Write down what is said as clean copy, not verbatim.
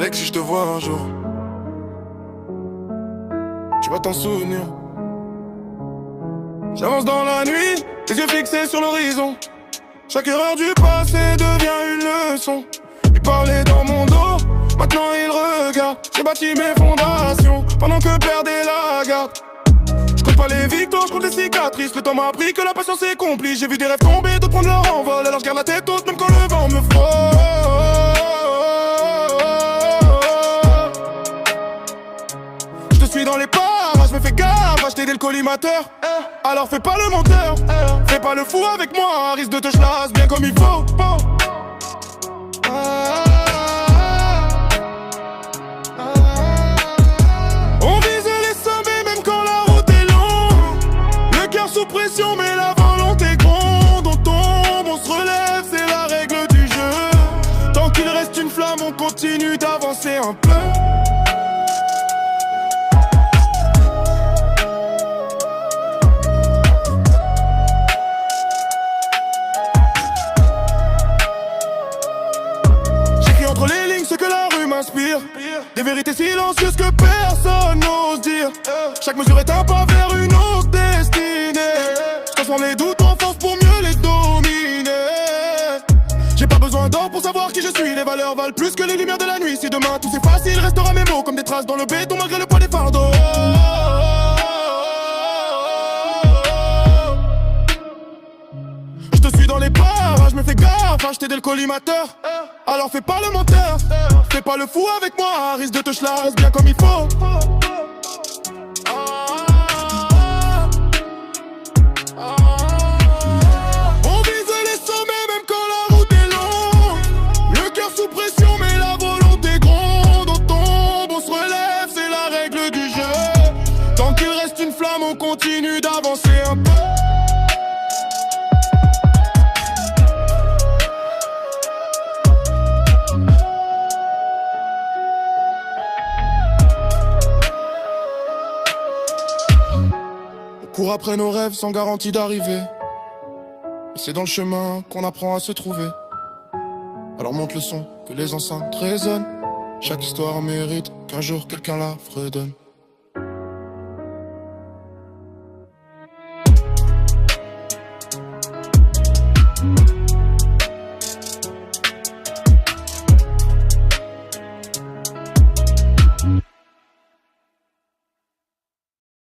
sais que si je te vois un jour, tu vas t'en souvenir. J'avance dans la nuit, les yeux fixés sur l'horizon. Chaque erreur du passé devient une leçon. Il parlait dans mon dos, maintenant il regarde. J'ai bâti mes fondations pendant que perdait la garde. Je compte pas les victoires, je compte les cicatrices. Le temps m'a appris que la patience est complice. J'ai vu des rêves tomber, d'autres prendre leur envol. Alors je garde la tête haute même quand le vent me frôle. Je te suis dans les parages, me fais gaffe, acheter dès le collimateur. Alors fais pas le menteur, fais pas le fou avec moi, risque de te chlasse bien comme il faut. On vise les sommets même quand la route est longue. Le cœur sous pression mais la volonté gronde. On tombe, on se relève, c'est la règle du jeu. Tant qu'il reste une flamme, on continue d'avancer un peu. Entre les lignes, ce que la rue m'inspire. Des vérités silencieuses que personne n'ose dire. Chaque mesure est un pas vers une autre destinée. Je transforme les doutes en force pour mieux les dominer. J'ai pas besoin d'or pour savoir qui je suis. Les valeurs valent plus que les lumières de la nuit. Si demain tout s'efface, il restera mes mots comme des traces dans le béton malgré le poids des fardeaux. Je te suis dans les parages, me fais gaffe, acheter dès le collimateur. Alors fais pas le menteur, fais pas le fou avec moi, risque de te chlasse bien comme il faut. On vise les sommets même quand la route est longue. Le cœur sous pression mais la volonté gronde. On tombe, on se relève, c'est la règle du jeu. Tant qu'il reste une flamme, on continue d'avancer un peu. Cours après nos rêves sans garantie d'arriver. Et c'est dans le chemin qu'on apprend à se trouver. Alors monte le son, que les enceintes résonnent. Chaque histoire mérite qu'un jour quelqu'un la fredonne.